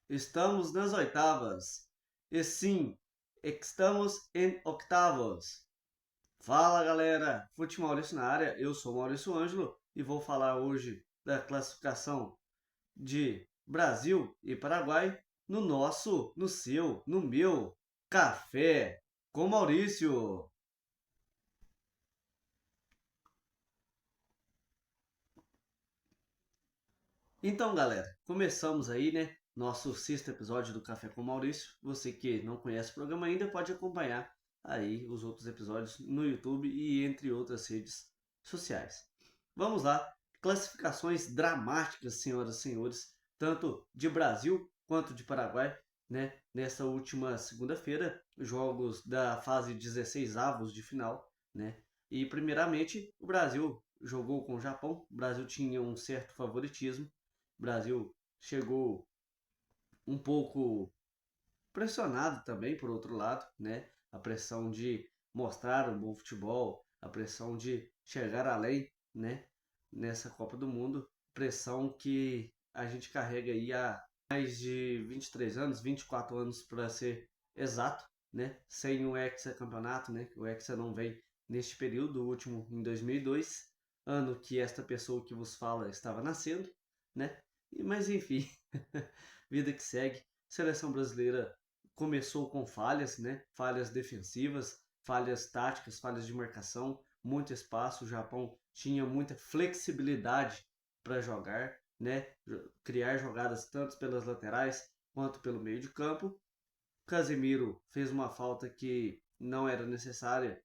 Estamos nas oitavas. E sim, estamos em octavos. Fala galera, Fute Maurício na área, eu sou Maurício Ângelo e vou falar hoje da classificação de Brasil e Paraguai no nosso, no seu, no meu Café com Maurício. Então, galera, começamos aí, né? Nosso sexto episódio do Café com Maurício. Você que não conhece o programa ainda pode acompanhar aí os outros episódios no YouTube e entre outras redes sociais. Vamos lá, classificações dramáticas, senhoras e senhores, tanto de Brasil quanto de Paraguai, né? Nessa última segunda-feira, jogos da fase 16 avos de final, né? E primeiramente, o Brasil jogou com o Japão. O Brasil tinha um certo favoritismo. O Brasil chegou um pouco pressionado também, por outro lado, né? A pressão de mostrar um bom futebol, a pressão de chegar além, né? Nessa Copa do Mundo, pressão que a gente carrega aí há mais de 23 anos, 24 anos para ser exato, né? Sem o hexacampeonato, né? O hexa não vem neste período, o último em 2002, ano que esta pessoa que vos fala estava nascendo, né? Mas enfim, vida que segue. Seleção brasileira começou com falhas, né? Falhas defensivas, falhas táticas, falhas de marcação, muito espaço. O Japão tinha muita flexibilidade para jogar, né? Criar jogadas tanto pelas laterais quanto pelo meio de campo. Casemiro fez uma falta que não era necessária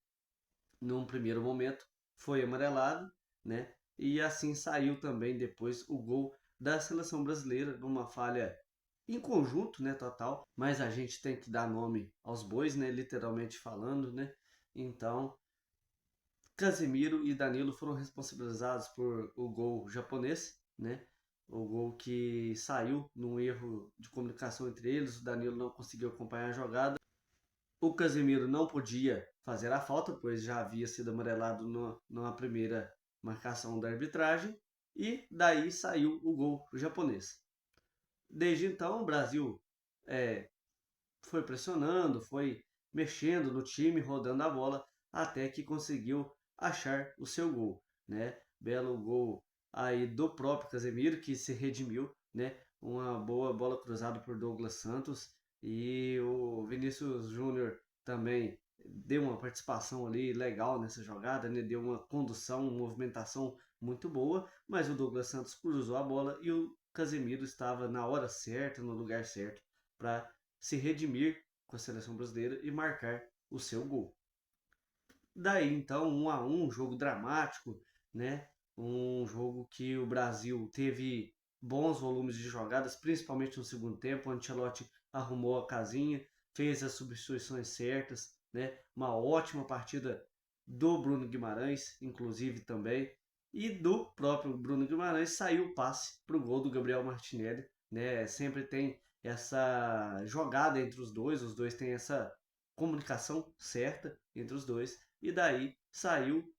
num primeiro momento, foi amarelado, né? E assim saiu também depois o gol da seleção brasileira numa falha em conjunto, né, total, mas a gente tem que dar nome aos bois, né, literalmente falando, né? Então, Casemiro e Danilo foram responsabilizados por o gol japonês, né? O gol que saiu num erro de comunicação entre eles, o Danilo não conseguiu acompanhar a jogada. O Casemiro não podia fazer a falta, pois já havia sido amarelado na primeira marcação da arbitragem, e daí saiu o gol japonês. Desde então, o Brasil é, foi pressionando, foi mexendo no time, rodando a bola, até que conseguiu achar o seu gol, né? Belo gol aí do próprio Casemiro, que se redimiu, né? Uma boa bola cruzada por Douglas Santos, e o Vinícius Júnior também deu uma participação ali legal nessa jogada, né? Deu uma condução, uma movimentação muito boa, mas o Douglas Santos cruzou a bola e o Casemiro estava na hora certa, no lugar certo, para se redimir com a seleção brasileira e marcar o seu gol. Daí então, 1-1, um jogo dramático, né? Um jogo que o Brasil teve bons volumes de jogadas, principalmente no segundo tempo. O Ancelotti arrumou a casinha, fez as substituições certas, né? Uma ótima partida do Bruno Guimarães, inclusive também, e do próprio Bruno Guimarães saiu o passe para o gol do Gabriel Martinelli, né? Sempre tem essa jogada entre os dois têm essa comunicação certa entre os dois, e daí saiu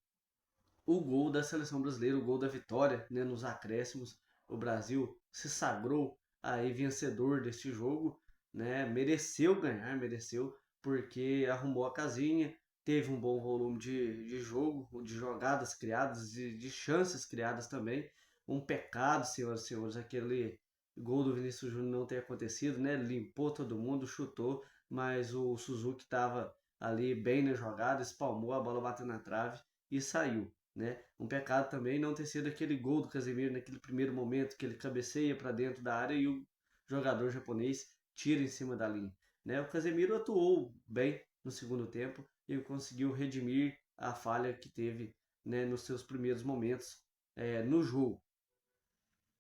o gol da seleção brasileira, o gol da vitória, né, nos acréscimos. O Brasil se sagrou aí vencedor deste jogo, né? Mereceu ganhar, mereceu, porque arrumou a casinha, teve um bom volume de jogo, de jogadas criadas, de chances criadas também. Um pecado, senhoras e senhores, aquele gol do Vinícius Júnior não ter acontecido, né? Limpou todo mundo, chutou, mas o Suzuki estava ali bem na jogada, espalmou, a bola bateu na trave e saiu, né? Um pecado também não ter sido aquele gol do Casemiro naquele primeiro momento que ele cabeceia para dentro da área e o jogador japonês tira em cima da linha, né? O Casemiro atuou bem no segundo tempo e conseguiu redimir a falha que teve, né, nos seus primeiros momentos no jogo.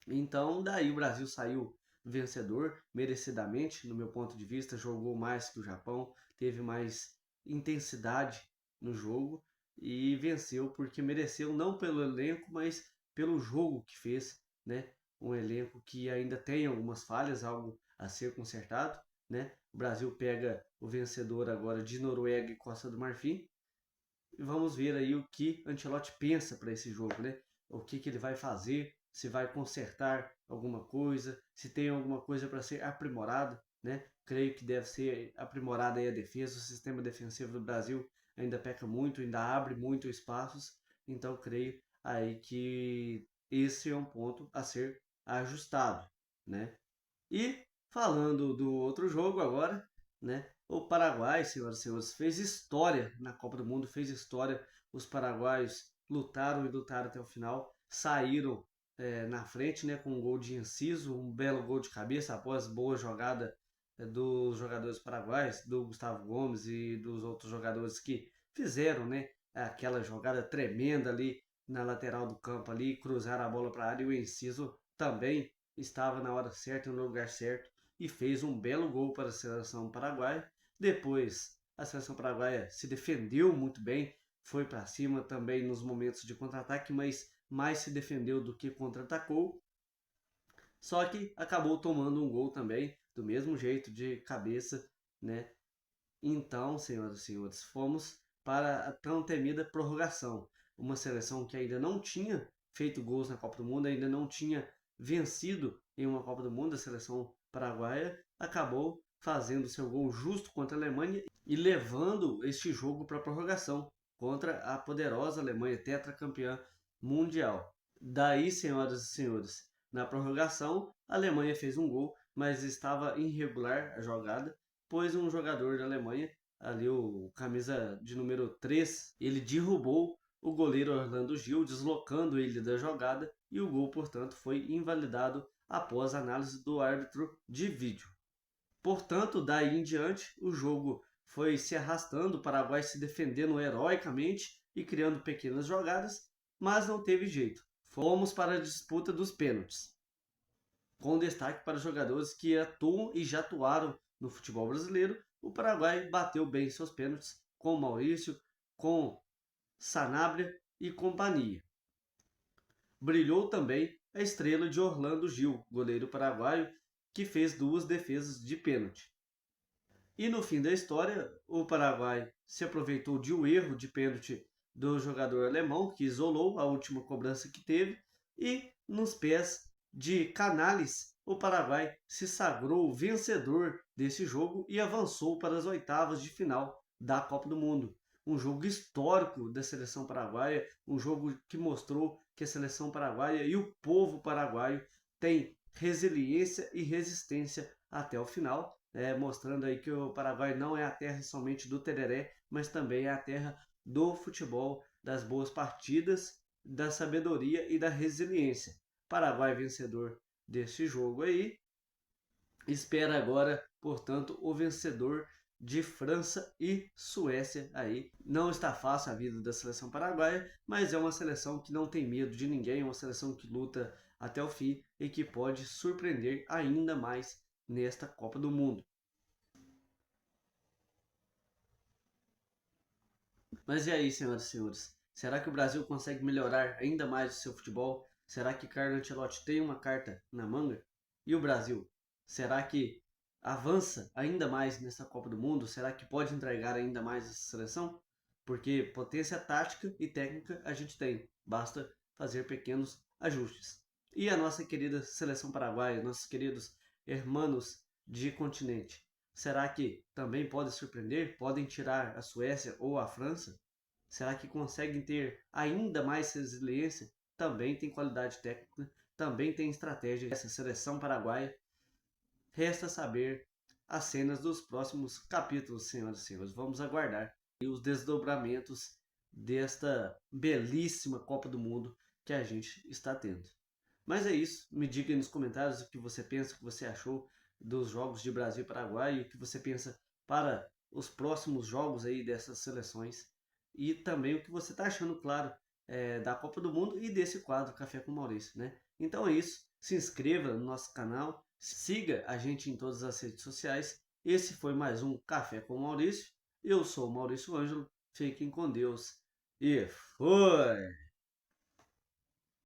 Então, daí o Brasil saiu vencedor, merecidamente, no meu ponto de vista, jogou mais que o Japão, teve mais intensidade no jogo e venceu porque mereceu, não pelo elenco, mas pelo jogo que fez, né? Um elenco que ainda tem algumas falhas, algo a ser consertado, né? O Brasil pega o vencedor agora de Noruega e Costa do Marfim, e vamos ver aí o que Ancelotti pensa para esse jogo, né? O que ele vai fazer, se vai consertar alguma coisa, se tem alguma coisa para ser aprimorada, né? Creio que deve ser aprimorada aí a defesa, o sistema defensivo do Brasil ainda peca muito, ainda abre muito espaços, então creio aí que esse é um ponto a ser ajustado, né? E falando do outro jogo agora, né? O Paraguai, senhoras e senhores, fez história na Copa do Mundo, fez história. Os paraguaios lutaram e lutaram até o final, saíram na frente, né? Com um gol de Enciso, um belo gol de cabeça após boa jogada dos jogadores paraguaios, do Gustavo Gomes e dos outros jogadores que fizeram, né? Aquela jogada tremenda ali na lateral do campo ali, cruzaram a bola para a área e o Enciso também estava na hora certa, no lugar certo e fez um belo gol para a seleção paraguaia. Depois, a seleção paraguaia se defendeu muito bem, foi para cima também nos momentos de contra-ataque, mas mais se defendeu do que contra-atacou. Só que acabou tomando um gol também, do mesmo jeito, de cabeça, né? Então, senhoras e senhores, fomos para a tão temida prorrogação. Uma seleção que ainda não tinha feito gols na Copa do Mundo, ainda não tinha vencido em uma Copa do Mundo, a seleção paraguaia acabou fazendo seu gol justo contra a Alemanha e levando este jogo para a prorrogação contra a poderosa Alemanha, tetracampeã mundial. Daí, senhoras e senhores, na prorrogação, a Alemanha fez um gol, mas estava irregular a jogada, pois um jogador da Alemanha, ali o camisa de número 3, ele derrubou o goleiro Orlando Gil, deslocando ele da jogada, e o gol, portanto, foi invalidado após análise do árbitro de vídeo. Portanto, daí em diante, o jogo foi se arrastando, o Paraguai se defendendo heroicamente e criando pequenas jogadas, mas não teve jeito. Fomos para a disputa dos pênaltis, com destaque para os jogadores que atuam e já atuaram no futebol brasileiro. O Paraguai bateu bem seus pênaltis com Maurício, com Sanabria e companhia. Brilhou também a estrela de Orlando Gil, goleiro paraguaio, que fez 2 defesas de pênalti. E no fim da história, o Paraguai se aproveitou de um erro de pênalti do jogador alemão, que isolou a última cobrança que teve, e nos pés de Canales, o Paraguai se sagrou vencedor desse jogo e avançou para as oitavas de final da Copa do Mundo. Um jogo histórico da seleção paraguaia, um jogo que mostrou que a seleção paraguaia e o povo paraguaio têm resiliência e resistência até o final, mostrando aí que o Paraguai não é a terra somente do tereré, mas também é a terra do futebol, das boas partidas, da sabedoria e da resiliência. Paraguai vencedor deste jogo aí. Espera agora, portanto, o vencedor de França e Suécia aí. Não está fácil a vida da seleção paraguaia, mas é uma seleção que não tem medo de ninguém, é uma seleção que luta até o fim e que pode surpreender ainda mais nesta Copa do Mundo. Mas e aí, senhoras e senhores? Será que o Brasil consegue melhorar ainda mais o seu futebol? Será que Carlo Ancelotti tem uma carta na manga? E o Brasil? Será que avança ainda mais nessa Copa do Mundo? Será que pode entregar ainda mais essa seleção? Porque potência tática e técnica a gente tem, basta fazer pequenos ajustes. E a nossa querida seleção paraguaia, nossos queridos hermanos de continente, será que também podem surpreender? Podem tirar a Suécia ou a França? Será que conseguem ter ainda mais resiliência? Também tem qualidade técnica, também tem estratégia essa seleção paraguaia. Resta saber as cenas dos próximos capítulos, senhoras e senhores. Vamos aguardar os desdobramentos desta belíssima Copa do Mundo que a gente está tendo. Mas é isso. Me diga aí nos comentários o que você pensa, o que você achou dos jogos de Brasil e Paraguai e o que você pensa para os próximos jogos aí dessas seleções. E também o que você está achando, claro, da Copa do Mundo e desse quadro Café com Maurício, né? Então é isso. Se inscreva no nosso canal, siga a gente em todas as redes sociais. Esse foi mais um Café com Maurício. Eu sou o Maurício Ângelo. Fiquem com Deus e fui!